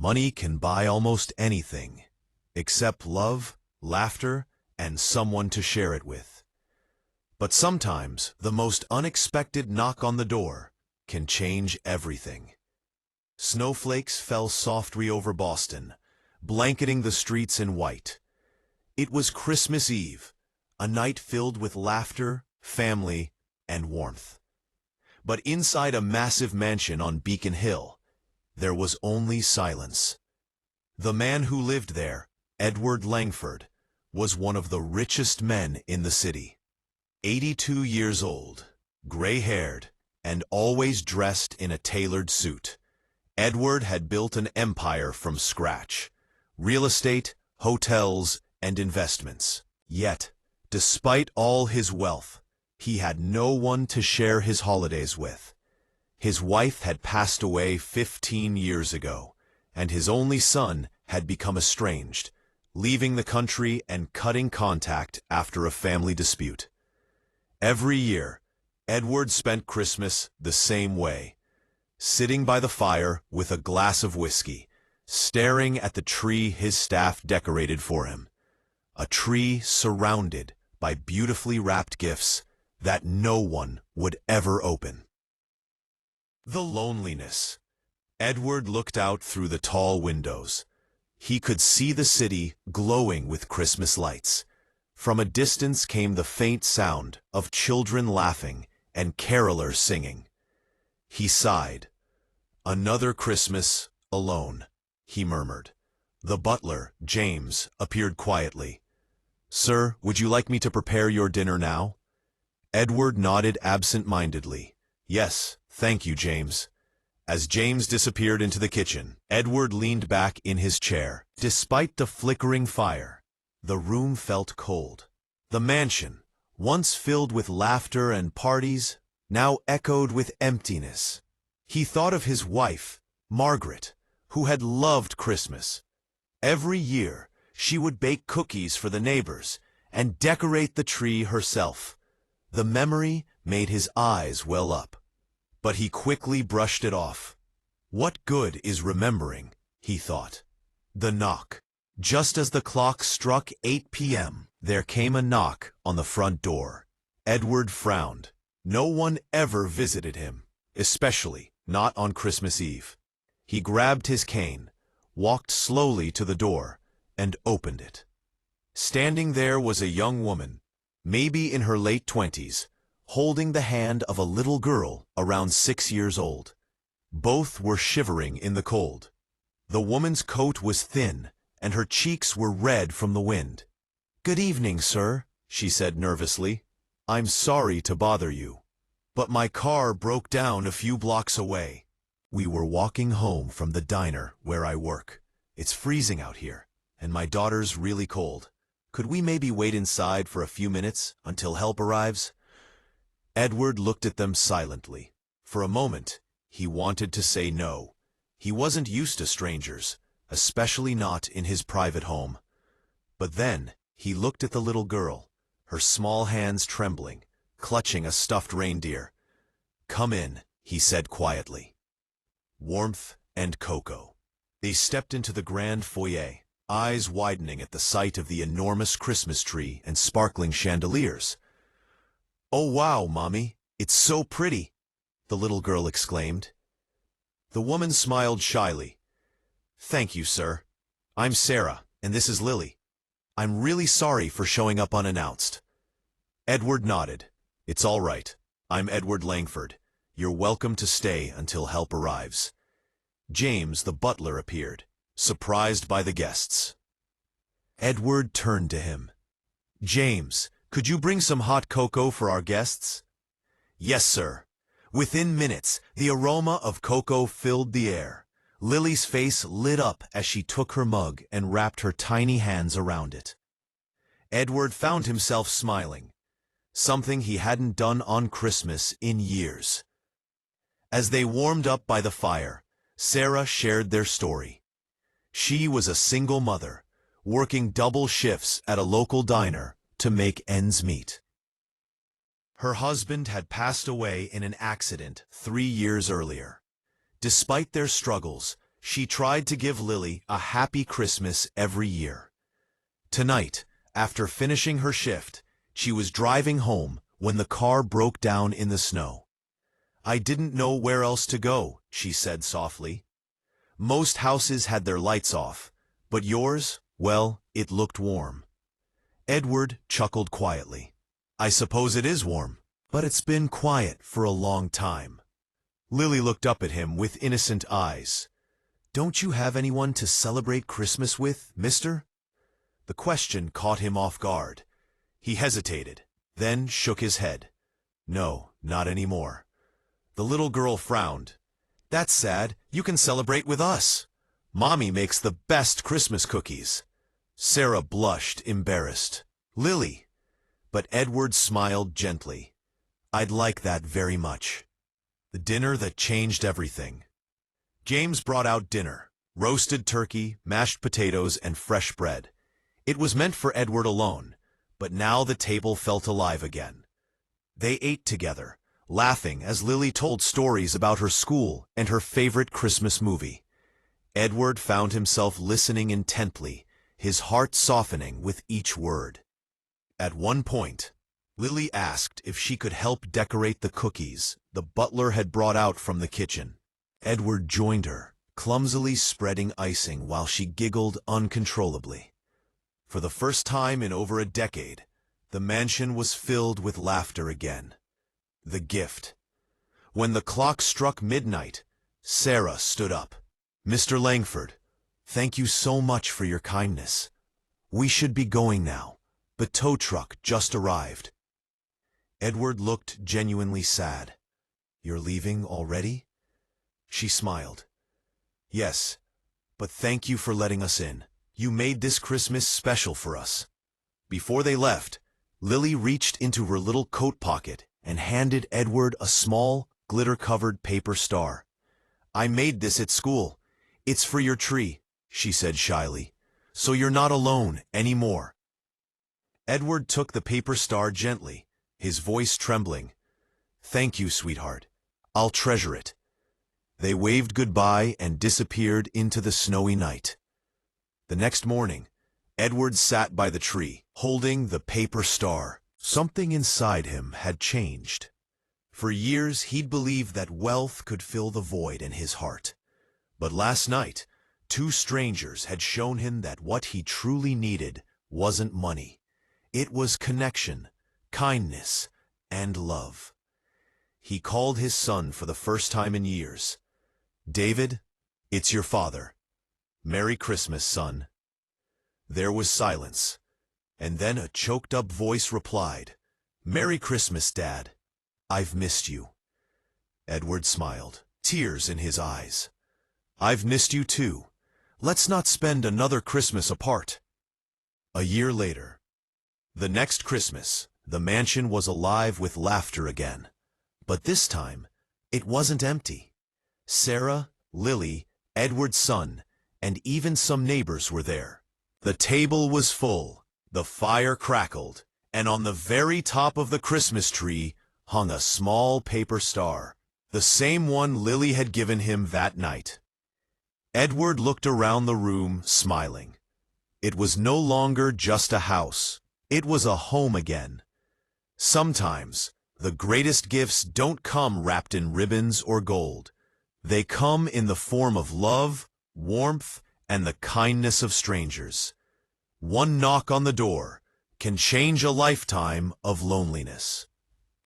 Money can buy almost anything, except love, laughter, and someone to share it with. But sometimes the most unexpected knock on the door can change everything. Snowflakes fell softly over Boston, blanketing the streets in white. It was Christmas Eve, a night filled with laughter, family, and warmth. But inside a massive mansion on Beacon Hill, there was only silence. The man who lived there, Edward Langford, was one of the richest men in the city. 82 years old, gray-haired, and always dressed in a tailored suit, Edward had built an empire from scratch: real estate, hotels, and investments. Yet, despite all his wealth, he had no one to share his holidays with. His wife had passed away 15 years ago, and his only son had become estranged, leaving the country and cutting contact after a family dispute. Every year, Edward spent Christmas the same way, sitting by the fire with a glass of whiskey, staring at the tree his staff decorated for him. A tree surrounded by beautifully wrapped gifts that no one would ever open. The loneliness. Edward looked out through the tall windows. He could see the city glowing with Christmas lights. From a distance came the faint sound of children laughing and carolers singing. He sighed. "Another Christmas alone," he murmured. The butler, James, appeared quietly. "Sir, would you like me to prepare your dinner now?" Edward nodded absent-mindedly. "Yes, thank you, James." As James disappeared into the kitchen, Edward leaned back in his chair. Despite the flickering fire, the room felt cold. The mansion, once filled with laughter and parties, now echoed with emptiness. He thought of his wife, Margaret, who had loved Christmas. Every year, she would bake cookies for the neighbors and decorate the tree herself. The memory made his eyes well up. But he quickly brushed it off. What good is remembering, he thought. The knock. Just as the clock struck 8 p.m., there came a knock on the front door. Edward frowned. No one ever visited him, especially not on Christmas Eve. He grabbed his cane, walked slowly to the door, and opened it. Standing there was a young woman, maybe in her late 20s, holding the hand of a little girl around 6 years old. Both were shivering in the cold. The woman's coat was thin, and her cheeks were red from the wind. "Good evening, sir," she said nervously. "I'm sorry to bother you, but my car broke down a few blocks away. We were walking home from the diner where I work. It's freezing out here, and my daughter's really cold. Could we maybe wait inside for a few minutes until help arrives?" Edward looked at them silently. For a moment, he wanted to say no. He wasn't used to strangers, especially not in his private home. But then, he looked at the little girl, her small hands trembling, clutching a stuffed reindeer. "Come in," he said quietly. Warmth and cocoa. They stepped into the grand foyer, eyes widening at the sight of the enormous Christmas tree and sparkling chandeliers. "Oh wow, Mommy, it's so pretty," the little girl exclaimed. The woman smiled shyly. "Thank you, sir. I'm Sarah, and this is Lily. I'm really sorry for showing up unannounced." Edward nodded. "It's all right. I'm Edward Langford. You're welcome to stay until help arrives." James, the butler, appeared, surprised by the guests. Edward turned to him. "James, could you bring some hot cocoa for our guests?" "Yes, sir." Within minutes, the aroma of cocoa filled the air. Lily's face lit up as she took her mug and wrapped her tiny hands around it. Edward found himself smiling, something he hadn't done on Christmas in years. As they warmed up by the fire, Sarah shared their story. She was a single mother, working double shifts at a local diner to make ends meet. Her husband had passed away in an accident 3 years earlier. Despite their struggles, She tried to give Lily a happy Christmas every year. Tonight, after finishing her shift, she was driving home when the car broke down in the snow. "I didn't know where else to go," she said softly. "Most houses had their lights off, but yours, well, it looked warm." Edward chuckled quietly. "I suppose it is warm, but it's been quiet for a long time." Lily looked up at him with innocent eyes. "Don't you have anyone to celebrate Christmas with, mister?" The question caught him off guard. He hesitated, then shook his head. "No, not anymore." The little girl frowned. "That's sad. You can celebrate with us. Mommy makes the best Christmas cookies." Sarah blushed, embarrassed. "Lily." But Edward smiled gently. "I'd like that very much." The dinner that changed everything. James brought out dinner: roasted turkey, mashed potatoes, and fresh bread. It was meant for Edward alone, but now the table felt alive again. They ate together, laughing as Lily told stories about her school and her favorite Christmas movie. Edward found himself listening intently, his heart softening with each word. At one point, Lily asked if she could help decorate the cookies the butler had brought out from the kitchen. Edward joined her, clumsily spreading icing while she giggled uncontrollably. For the first time in over a decade, the mansion was filled with laughter again. The gift. When the clock struck midnight, Sarah stood up. "Mr. Langford, thank you so much for your kindness. We should be going now. The tow truck just arrived." Edward looked genuinely sad. "You're leaving already?" She smiled. "Yes, but thank you for letting us in. You made this Christmas special for us." Before they left, Lily reached into her little coat pocket and handed Edward a small, glitter-covered paper star. "I made this at school. It's for your tree," she said shyly, "so you're not alone anymore." Edward took the paper star gently, his voice trembling. "Thank you, sweetheart. I'll treasure it." They waved goodbye and disappeared into the snowy night. The next morning, Edward sat by the tree, holding the paper star. Something inside him had changed. For years he'd believed that wealth could fill the void in his heart. But last night, two strangers had shown him that what he truly needed wasn't money. It was connection, kindness, and love. He called his son for the first time in years. "David, it's your father. Merry Christmas, son." There was silence, and then a choked-up voice replied, "Merry Christmas, Dad. I've missed you." Edward smiled, tears in his eyes. "I've missed you too. Let's not spend another Christmas apart." A year later. The next Christmas, the mansion was alive with laughter again. But this time, it wasn't empty. Sarah, Lily, Edward's son, and even some neighbors were there. The table was full, the fire crackled, and on the very top of the Christmas tree hung a small paper star, the same one Lily had given him that night. Edward looked around the room, smiling. It was no longer just a house. It was a home again. Sometimes, the greatest gifts don't come wrapped in ribbons or gold. They come in the form of love, warmth, and the kindness of strangers. One knock on the door can change a lifetime of loneliness.